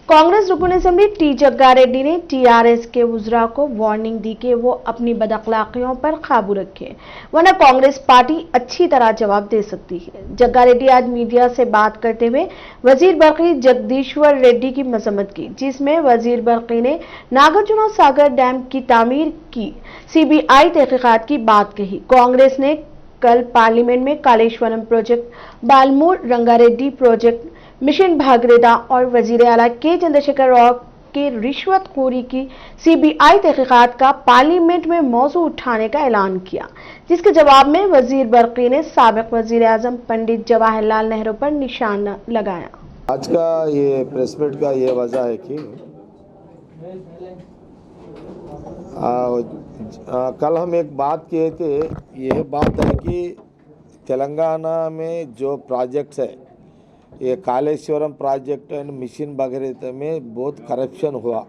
कांग्रेस रुकन assembly T जग्गारेड्डी ने TRS के वुजरा को वार्निंग दी कि वो अपनी बदअखलाकियों पर काबू रखें, वरना कांग्रेस पार्टी अच्छी तरह जवाब दे सकती है। जग्गारेड्डी आज मीडिया से बात करते हुए वजीर बरकी जगदीश्वर रेड्डी की मजम्मत की, जिसमें वजीर बरकी ने नागार्जुन सागर डैम की तामीर की सीबीआई तहकीकात की बात कही। कांग्रेस ने कल पार्लियामेंट में Kaleshwaram project, Palamuru Rangareddy project, mission Bhagiratha और वजीर आला के चंद्रशेखर राव के रिश्वतखोरी की सीबीआई तहकीकात का पार्लियामेंट में मौजू उठाने का ऐलान किया, जिसके जवाब में वजीर बरकी ने साबिक वजीर आजम पंडित जवाहरलाल नेहरू पर निशाना लगाया। आज का ये प्रेस मीट का ये वजह है कि कल हम एक बात किए थे। यह बात है कि तेलंगाना में जो प्रोजेक्ट्स है, ये Kaleshwaram project and mission Bhagirath में बहुत करप्शन हुआ।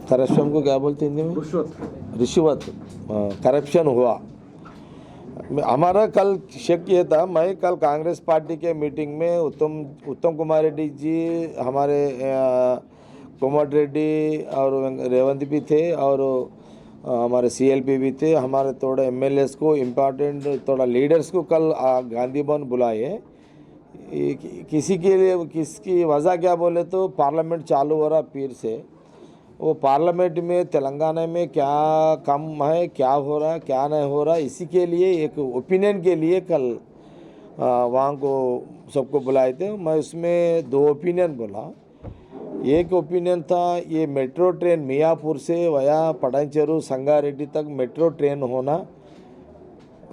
करप्शन को क्या बोलते हैं हिंदी में? रिश्वत। करप्शन हुआ। हमारा कल शक ये था, मैं कल कांग्रेस पार्टी के मीटिंग में उत्तम कुमार रेड्डी जी, हमारे कोमट रेड्डी और रेवंत भी थे और हमारे सीएलपी भी थे, हमारे थोड़े एमएलएस को, इम्पोर्टेंट थोड़ा लीडर्स को कल गांधी भवन बुलाए। किसी के लिए किसकी वजह क्या बोले तो पार्लियामेंट चालू हो रहा फिर से, वो पार्लियामेंट में तेलंगाना में क्या कम है, क्या हो रहा है, क्या नहीं हो रहा, इसी के लिए एक ओपिनियन के लिए कल वहाँ को सबको बुलाए थे। मैं उसमें दो ओपिनियन बोला। एक ओपिनियन था ये मेट्रो ट्रेन मियापुर से वया पटानचेरू संगारेड्डी तक मेट्रो ट्रेन होना।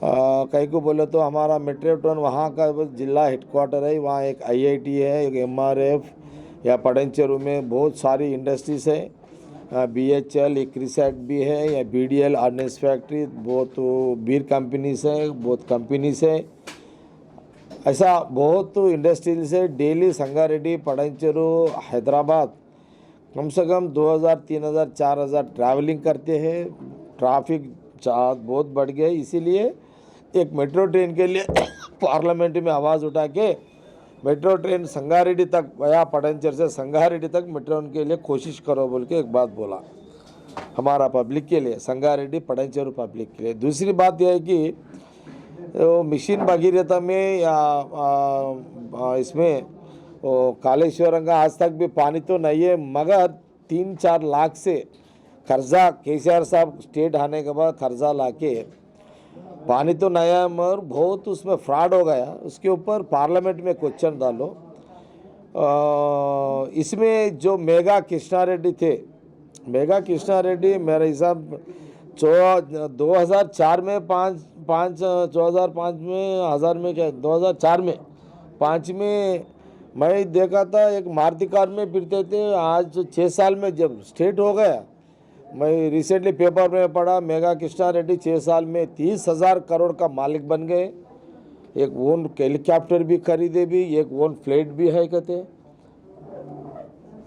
कहीं को बोले तो हमारा मेट्रो ट्रेन वहाँ का जिला हेडक्वार्टर है, वहाँ एक आईआईटी है, एक एमआरएफ, या पटानचेरू में बहुत सारी इंडस्ट्रीज है, बीएचएल, इक्रिसैट भी है, या बीडीएल ऑर्डिनेंस फैक्ट्री, बहुत बीर कंपनीज है, बहुत कंपनीज है, ऐसा बहुत इंडस्ट्रीज से डेली संगारेड्डी, पटानचेरू, हैदराबाद कम से कम 2000, 3000, 4000 ट्रैवलिंग करते हैं। ट्रैफिक बहुत बढ़ गया, इसीलिए एक मेट्रो ट्रेन के लिए पार्लियामेंट में आवाज़ उठा के मेट्रो ट्रेन संगारेड्डी तक वया पटानचेरू से संगारेड्डी तक मेट्रो के लिए कोशिश करो बोल के एक बात बोला हमारा पब्लिक के लिए, संगारेड्डी पटानचेरू पब्लिक के लिए। दूसरी बात यह है कि मिशन भगीरथ में या इसमें कालेश्वरम का आज तक भी पानी तो नहीं है, मगर 3-4 लाख से कर्जा केसीआर साहब स्टेट आने के बाद कर्जा लाके पानी तो नया, मगर बहुत उसमें फ्रॉड हो गया। उसके ऊपर पार्लियामेंट में क्वेश्चन डालो। इसमें जो मेगा कृष्णा रेड्डी थे, मेगा कृष्णा रेड्डी मेरे हिसाब 2004 में 2005 में 1000 में क्या 2004 में 5 में मैं देखा था एक मारुति कार में फिरते थे। आज 6 साल में जब स्टेट हो गया, मैं रिसेंटली पेपर में पढ़ा मेगा कृष्णा रेड्डी 6 साल में 30,000 करोड़ का मालिक बन गए। एक ओन हेलीकॉप्टर भी खरीदे, भी एक ओन फ्लाइट भी है कहते।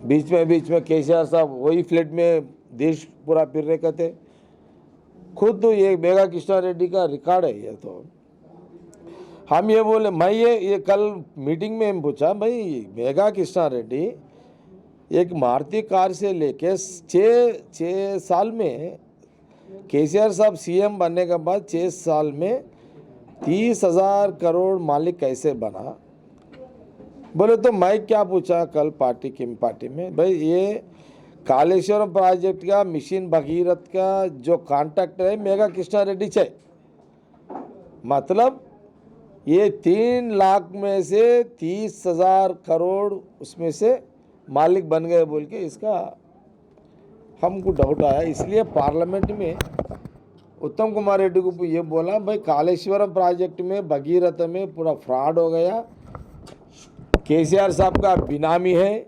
बीच में केसीआर साहब वही फ्लाइट में देश पूरा फिर रहे कहते। खुद तो ये मेगा कृष्णा रेड्डी का रिकॉर्ड है। ये तो हम ये बोले, मैं ये कल मीटिंग में पूछा, भाई मेगा कृष्णा रेड्डी एक मारुति कार से लेके 6 साल में केसीआर साहब सीएम बनने के बाद 6 साल में 30,000 करोड़ मालिक कैसे बना बोले तो मैं क्या पूछा कल पार्टी में, भाई ये कालेश्वरम प्रोजेक्ट का मिशन भगीरथ का जो कॉन्ट्रैक्टर है मेगा कृष्णा रेड्डी है, मतलब ये 3 लाख में से 30,000 करोड़ उसमें से मालिक बन गए बोल के इसका हमको डाउट आया। इसलिए पार्लियामेंट में उत्तम कुमार रेड्डी को ये बोला, भाई कालेश्वरम प्रोजेक्ट में भगीरथ में पूरा फ्रॉड हो गया, केसीआर साहब का बिनामी है,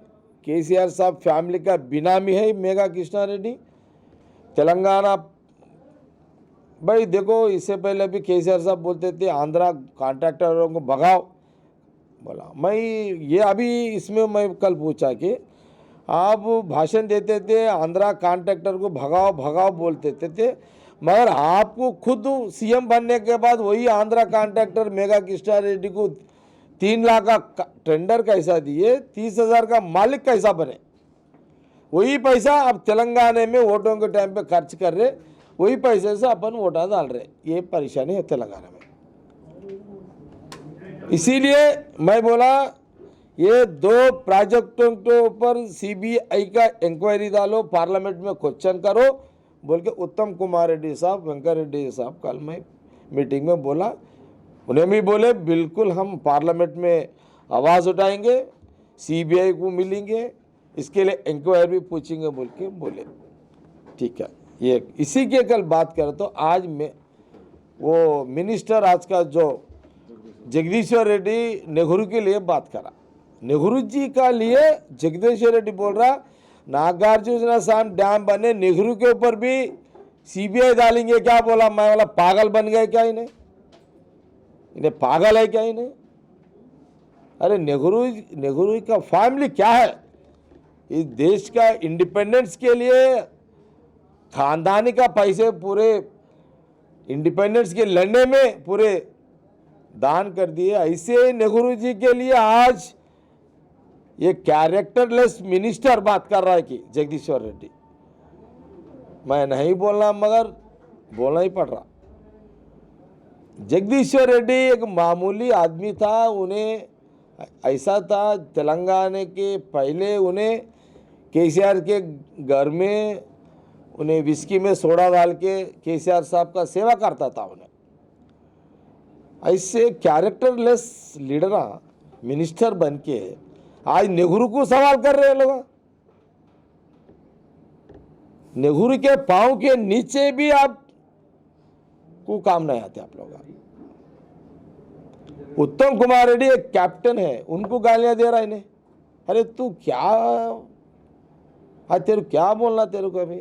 केसीआर साहब फैमिली का बिनामी है मेगा कृष्णा रेड्डी। तेलंगाना भाई देखो, इससे पहले भी केसीआर साहब बोलते थे आंध्रा कॉन्ट्रैक्टरों को भगाओ, बोला मैं ये अभी इसमें मैं कल पूछा कि आप भाषण देते थे आंध्रा कॉन्ट्रैक्टर को भगाओ भगाओ बोलते थे, मगर आपको खुद सीएम बनने के बाद वही आंध्रा कॉन्ट्रैक्टर मेगा कृष्णा रेड्डी को 3 लाख का टेंडर कैसा दिए, 30,000 का मालिक कैसा बने। वही पैसा अब तेलंगाना में वोटों के टाइम पे खर्च कर रहे, वही पैसे से अपन वोटा डाल रहे। ये परेशानी है तेलंगाना में। इसीलिए मैं बोला ये 2 प्रोजेक्टों के ऊपर सीबीआई का इंक्वायरी डालो, पार्लियामेंट में क्वेश्चन करो बोल के उत्तम कुमार रेड्डी साहब, वेंकट रेड्डी साहब कल मैं मीटिंग में बोला। उन्हें भी बोले बिल्कुल हम पार्लियामेंट में आवाज़ उठाएंगे, सीबीआई को मिलेंगे, इसके लिए इंक्वायरी भी पूछेंगे बोल के बोले। ठीक है, ये इसी के कल बात करें तो आज में वो मिनिस्टर आज का जो जगदीश्वर रेड्डी नेहरू के लिए बात करा। नेहरू जी का लिए जगदीश्वर रेड्डी बोल रहा नागार्जुन साहब डैम बने, नेहरू के ऊपर भी सीबीआई डालेंगे। क्या बोला? मैं बोला पागल बन गए क्या इन्हें पागल है क्या इन्हें? अरे नेहरू का फैमिली क्या है? इस देश का इंडिपेंडेंस के लिए खानदानी का पैसे पूरे इंडिपेंडेंस के लड़ने में पूरे दान कर दिए। ऐसे नेहरू जी के लिए आज ये कैरेक्टरलेस मिनिस्टर बात कर रहा है कि जगदीश्वर रेड्डी। मैं नहीं बोलना मगर बोलना ही पड़ रहा। जगदीश्वर रेड्डी एक मामूली आदमी था। उन्हें ऐसा था तेलंगाना के पहले उन्हें केसीआर के घर में उन्हें विस्की में सोडा डाल के केसीआर साहब का सेवा करता था। उन्हें ऐसे कैरेक्टरलेस लीडर मिनिस्टर बन के आज नेहरू को सवाल कर रहे हैं लोग। नेहरू के पांव के नीचे भी आप को काम नहीं आते आप लोग। उत्तम कुमार रेड्डी एक कैप्टन है, उनको गालियां दे रहा है इन्हें। अरे तू क्या तेरे क्या बोलना तेरे को अभी?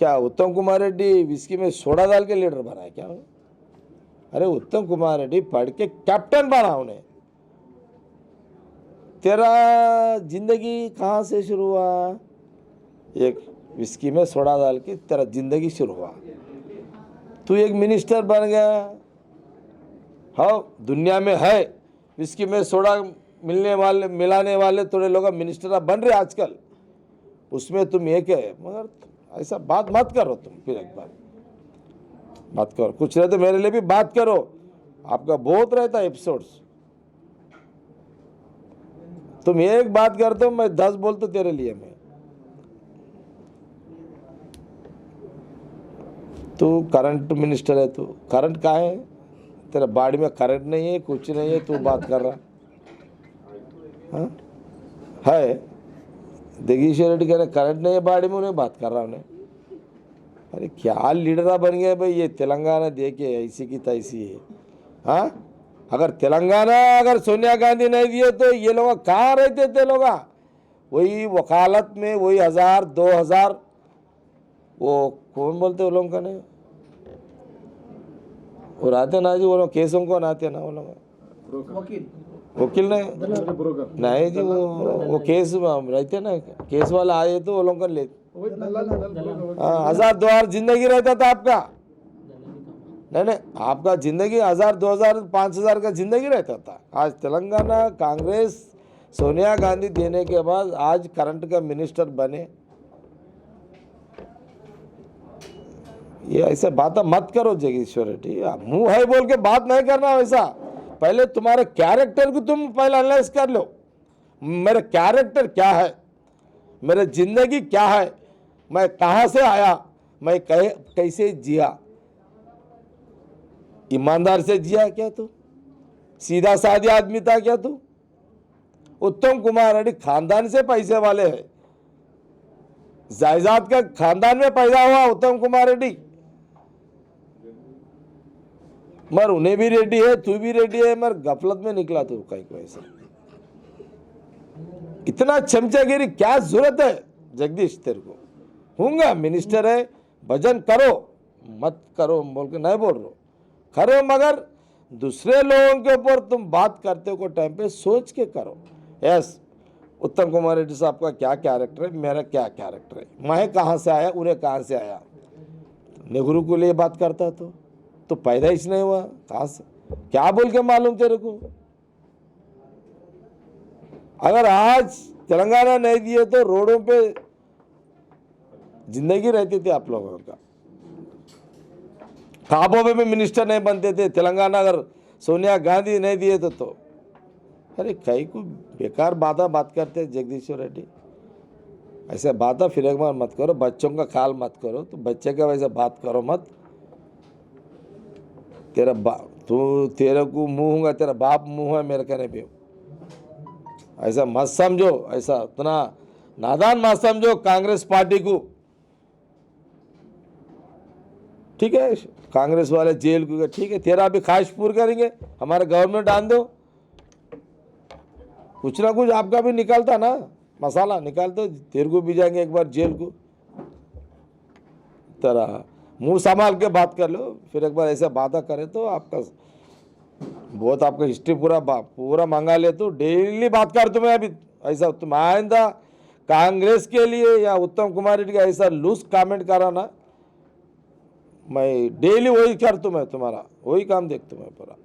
क्या उत्तम कुमार रेड्डी विस्की में सोडा डाल के लीडर बना है क्या? अरे उत्तम कुमार रेड्डी पढ़ के कैप्टन बना उन्हें। तेरा जिंदगी कहाँ से शुरू हुआ? एक विस्की में सोडा डाल के तेरा जिंदगी शुरू हुआ। तू एक मिनिस्टर बन गया। हाँ, दुनिया में है विस्की में सोडा मिलाने वाले थोड़े लोग मिनिस्टर बन रहे आजकल, उसमें तुम एक है। मगर ऐसा बात मत करो तुम। फिर एक बार बात करो, कुछ रहते मेरे लिए भी बात करो। आपका बहुत रहता है एपिसोड्स। तुम एक बात करते हो, मैं 10 बोलता तेरे लिए। मैं तू करंट मिनिस्टर है, तू करंट का है? तेरा बाड़ी में करंट नहीं है, कुछ नहीं है, तू बात कर रहा है? जगदीश्वर रेड्डी कह रहे करंट नहीं है बाड़ी में, उन्हें बात कर रहा उन्हें। अरे क्या लीडर बन गए भाई ये तेलंगाना। देखे ऐसी की तैसी है। हाँ, अगर तेलंगाना अगर सोनिया गांधी नहीं दिए तो ये लोग कहाँ रहते थे? लोग वही वकालत में वही 1000 2000 वो कौन बोलते वो लोग का नहीं वो रहते ना जी, वो लोग केसों को नाते ना वो लोग वकील नहीं जी, वो केस रहते ना, केस वाला आए तो वो लोग कर लेते। 1000 2000 जिंदगी रहता था आपका। नहीं, आपका जिंदगी 1000 2000 5000 का जिंदगी रहता था। आज तेलंगाना कांग्रेस सोनिया गांधी देने के बाद आज करंट का मिनिस्टर बने। ये ऐसे बात मत करो जगदीश्वर रेड्डी। मुंह है बोल के बात नहीं करना वैसा। पहले तुम्हारे कैरेक्टर को तुम पहले एनालाइज कर लो। मेरा कैरेक्टर क्या है, मेरा जिंदगी क्या है, मैं कहाँ से आया, मैं कैसे जिया। ईमानदार से जिया क्या तू? सीधा साधा आदमी था क्या तू? उत्तम कुमार रेड्डी खानदान से पैसे वाले है, जायदाद का खानदान में पैदा हुआ उत्तम कुमार रेड्डी। मगर उन्हें भी रेड्डी है, तू भी रेड्डी है, मगर गफलत में निकला तू कहीं को ऐसा। इतना चमचागिरी क्या जरूरत है जगदीश तेरे को? होगा मिनिस्टर है, भजन करो मत करो बोल के नहीं बोल रहा, करो मगर दूसरे लोगों के ऊपर तुम बात करते हो टाइम पे सोच के करो। यस, उत्तम कुमार रेड्डी साहब का क्या कैरेक्टर है, मेरा क्या कैरेक्टर है, मैं कहाँ से आया, उन्हें कहाँ से आया। नेहरू को लिए बात करता तो पैदा ही नहीं हुआ, कहाँ से क्या बोल के मालूम तेरे को? अगर आज तेलंगाना नहीं दिए तो रोडों पे जिंदगी रहती थी आप लोगों का, खाबों में भी मिनिस्टर नहीं बनते थे तेलंगाना अगर सोनिया गांधी नहीं दिए तो अरे कई को बेकार बात करते जगदीश्वर रेड्डी। ऐसे बात फिर एक बार मत करो, बच्चों का ख्याल मत करो, तो बच्चे का वैसे बात करो मत। तेरे को मुंह होगा, तेरा बाप मुंह है, मेरे कहने पे ऐसा मत समझो, ऐसा इतना नादान मत समझो कांग्रेस पार्टी को। ठीक है, कांग्रेस वाले जेल को गए, ठीक है, तेरा भी ख्वाहिश पूरी करेंगे, हमारा गवर्नमेंट आन दो, कुछ ना कुछ आपका भी निकलता ना, मसाला निकाल दो, तेरे को भी जाएंगे एक बार जेल को। तरह मुंह संभाल के बात कर लो, फिर एक बार ऐसा बात करे तो आपका बहुत आपका हिस्ट्री पूरा मंगा ले, तो डेली बात कर तुम्हें। अभी ऐसा तुम आइंदा कांग्रेस के लिए या उत्तम कुमार रेड्डी का ऐसा लूज कमेंट कराना, मैं डेली वही कर तुम्हें, तुम्हारा वही काम देख तुम्हें पूरा।